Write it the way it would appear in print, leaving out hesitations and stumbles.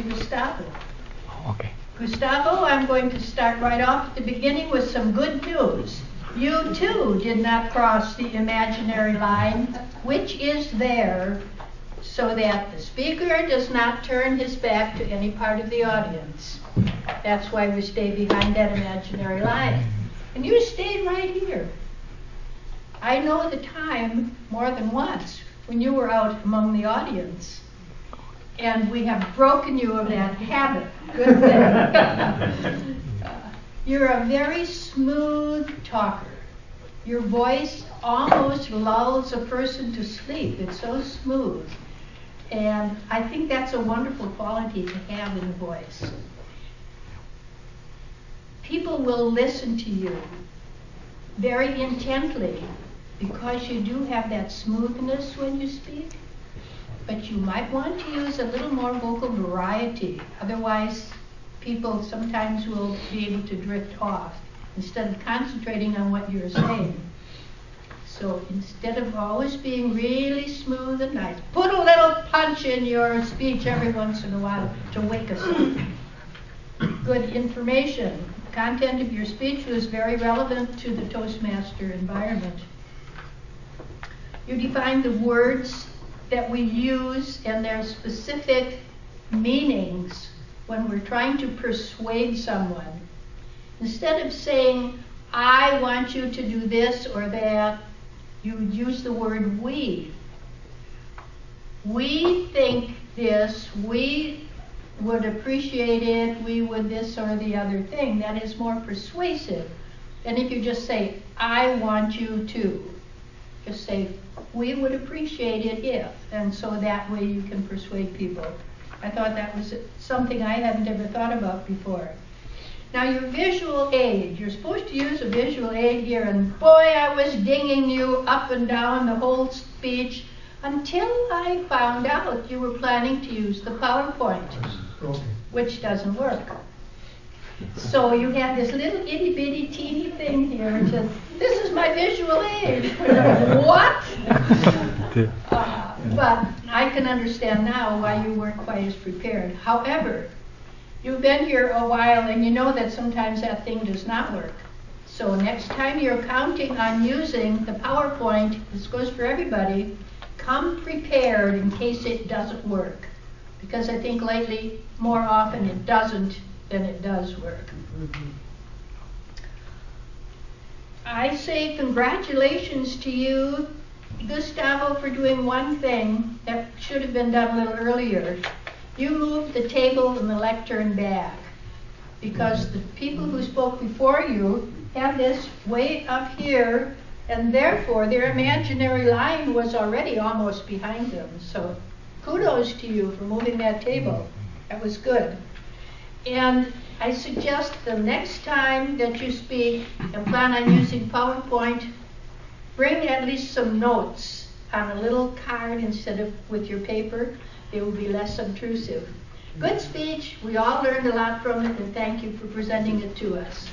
Gustavo. Okay. Gustavo, I'm going to start right off at the beginning with some good news. You too did not cross the imaginary line, which is there so that the speaker does not turn his back to any part of the audience. That's why we stay behind that imaginary line. And you stayed right here. I know the time more than once when you were out among the audience. And we have broken you of that habit. Good thing. You're a very smooth talker. Your voice almost lulls a person to sleep. It's so smooth. And I think that's a wonderful quality to have in the voice. People will listen to you very intently because you do have that smoothness when you speak. But you might want to use a little more vocal variety. Otherwise, people sometimes will be able to drift off instead of concentrating on what you're saying. So instead of always being really smooth and nice, put a little punch in your speech every once in a while to wake us up. Good information. The content of your speech was very relevant to the Toastmaster environment. You defined the words that we use and their specific meanings when we're trying to persuade someone. Instead of saying, I want you to do this or that, you would use the word we. We think this, we would appreciate it, we would this or the other thing. That is more persuasive than if you just say, I want you to. Just say, we would appreciate it if, and so that way you can persuade people. I thought that was something I hadn't ever thought about before. Now your visual aid, you're supposed to use a visual aid here, and boy, I was dinging you up and down the whole speech until I found out you were planning to use the PowerPoint, which doesn't work. So you have this little itty bitty teeny thing here which says, this is my visual aid. What? But I can understand now why you weren't quite as prepared. However, you've been here a while and you know that sometimes that thing does not work. So next time you're counting on using the PowerPoint, this goes for everybody, come prepared in case it doesn't work. Because I think lately, more often it doesn't than it does work. I say congratulations to you, Gustavo, for doing one thing that should have been done a little earlier. You moved the table and the lectern back because the people who spoke before you have this way up here, and therefore their imaginary line was already almost behind them. So kudos to you for moving that table. That was good. And I suggest the next time that you speak and plan on using PowerPoint, bring at least some notes on a little card instead of with your paper. They will be less obtrusive. Good speech. We all learned a lot from it, and thank you for presenting it to us.